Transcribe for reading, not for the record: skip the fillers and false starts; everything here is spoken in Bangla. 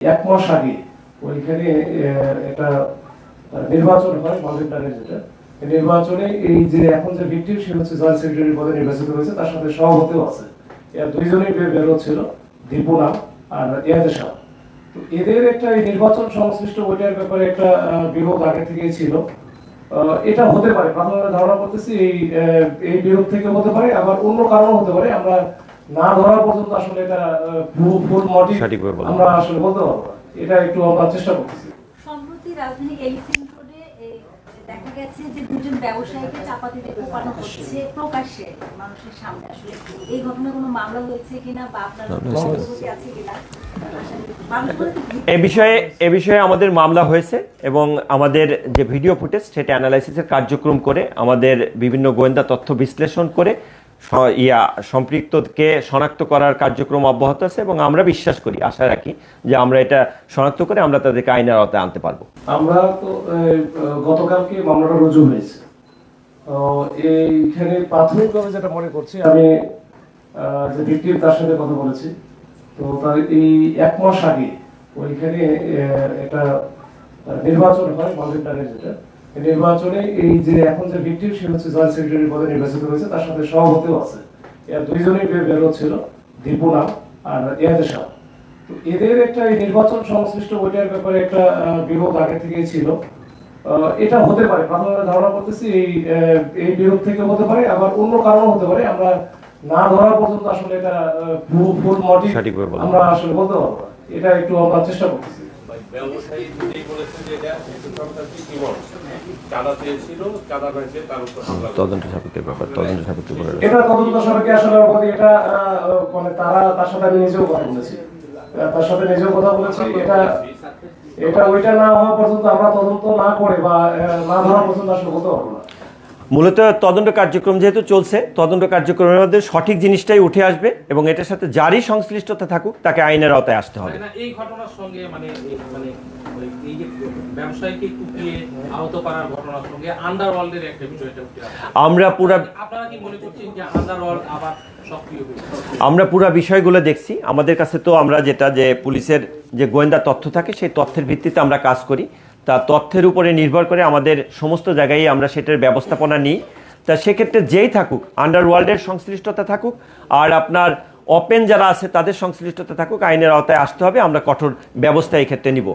এক মাস আগে ওইখানে একটা নির্বাচন হয় মালদ্বীপের যেটা নির্বাচনে এই যে এখন যে ভিক্টিম সে হচ্ছে জয়েন্ট সেক্রেটারি পদে নির্বাচিত হয়েছে, তার সাথে সভাপতিও আছে। এর দুইজনেই বেরোচ্ছিল, দীপু নাম আর ইয়াদেশা। তো এদের একটা এই নির্বাচন সংশ্লিষ্ট ওইটার ব্যাপারে একটা বিরোধ আগে থেকেই ছিল। এটা হতে পারে, প্রাথমিক ধারণা করতেছি এই বিরোধ থেকে হতে পারে, আবার অন্য কারণ হতে পারে। আমরা না ধরা পর্যন্ত আসলে এটা ফুল মোটিভ আমরা আসলে বলতে পারবো না। এটা একটু আমরা চেষ্টা করতেছি। সম্প্রতি রাজধানী এলিফ্যান্ট রোডে দেখা গেছে যে দুজন ব্যবসায়ীকে চাপাতিতে কোপানো হচ্ছে প্রকাশ্যে মানুষের সামনে। আসলে এই ঘটনায় কোনো মামলা হয়েছে কিনা বা আপনার অনুভূতি আছে কিনা? এ বিষয়ে আমাদের মামলা হয়েছে এবং আমাদের যে ভিডিও ফুটেজ সেটা অ্যানালাইসিসের কার্যক্রম করে আমাদের বিভিন্ন গোয়েন্দা তথ্য বিশ্লেষণ করে সম্পৃক্তকে শনাক্ত করার কার্যক্রম অব্যাহত আছে এবং আমরা বিশ্বাস করি, আশা রাখি যে আমরা এটা শনাক্ত করে আমরা তাদেরকে আইনের আওতায় আনতে পারবো। আমরা তো গতকালকে মামলাটা রুজু হয়েছে। এইখানে প্রাথমিকভাবে যেটা মনে করছি, আমি যে ভিক্টিম তার সাথে কথা বলেছি, তো তার এই এক মাস আগে ওইখানে একটা নির্বাচন হয় মালদ্বীপের যেটা নির্বাচনে এই যে এখন যে ভিক্টিম সে হচ্ছে জয়েন্ট সেক্রেটারি পদে নির্বাচিত হয়েছে, তার সাথে সভাপতিও আছে। এর দুইজনেই বেরোচ্ছিল, দীপু নাম আর ইয়াদেশা। তো এদের একটা এই নির্বাচন সংশ্লিষ্ট ওইটার ব্যাপারে একটা বিরোধ আগে থেকেই ছিল। এটা হতে পারে, প্রাথমিক ধারণা করতেছি এই বিরোধ থেকে হতে পারে, আবার অন্য কারণ হতে পারে। আমরা না ধরা পর্যন্ত আসলে এটা ফুল মোটিভ আমরা আসলে বলতে পারবো না। এটা একটু আমরা চেষ্টা করতেছি। ব্যবসায়ী নিজেই বলেছেন যে এটা সরকারকে কি বল চাঁদা চেয়েছিল, চাঁদা হয়েছে, তার উপর তদন্ত সাপেক্ষে ব্যাপার, তদন্ত সাপেক্ষে করে এটা তদন্ত সাপেক্ষে আসলে এটা মানে তার সাথে আমি নিজেও কথা বলেছি, এটা ওইটা না হওয়া পর্যন্ত আমরা তদন্ত না করে বা না ধরা পর্যন্ত আসলে বলতে পারবো না। মূলত তদন্ত কার্যক্রম যেহেতু চলছে, তদন্ত কার্যক্রমের মধ্যে সঠিক জিনিসটাই উঠে আসবে এবং এটার সাথে যারই সংশ্লিষ্টতা থাকুক তাকে আইনের আওতায় আসতে হবে। এই ঘটনার সঙ্গে মানে এই যে ব্যবসায়ীকে কুপিয়ে আহত করার ঘটনার সঙ্গে আন্ডারওয়ার্ল্ডের একটা বিষয়টা উঠে আসে। আপনারা কি মনে করছেন যে আন্ডারওয়ার্ল্ড আবার সক্রিয় হয়েছে? আমরা পুরো বিষয়গুলো দেখছি। আমাদের কাছে তো আমরা যেটা যে পুলিশের যে গোয়েন্দা তথ্য থাকে সেই তথ্যের ভিত্তিতে আমরা কাজ করি। তা তথ্যের উপরে নির্ভর করে আমাদের সমস্ত জায়গায় আমরা সেটার ব্যবস্থাপনা নিই। তা সেক্ষেত্রে যেই থাকুক, আন্ডারওয়ার্ল্ডের সংশ্লিষ্টতা থাকুক আর আপনার ওপেন যারা আছে তাদের সংশ্লিষ্টতা থাকুক, আইনের আওতায় আসতে হবে। আমরা কঠোর ব্যবস্থা এই ক্ষেত্রে নিব।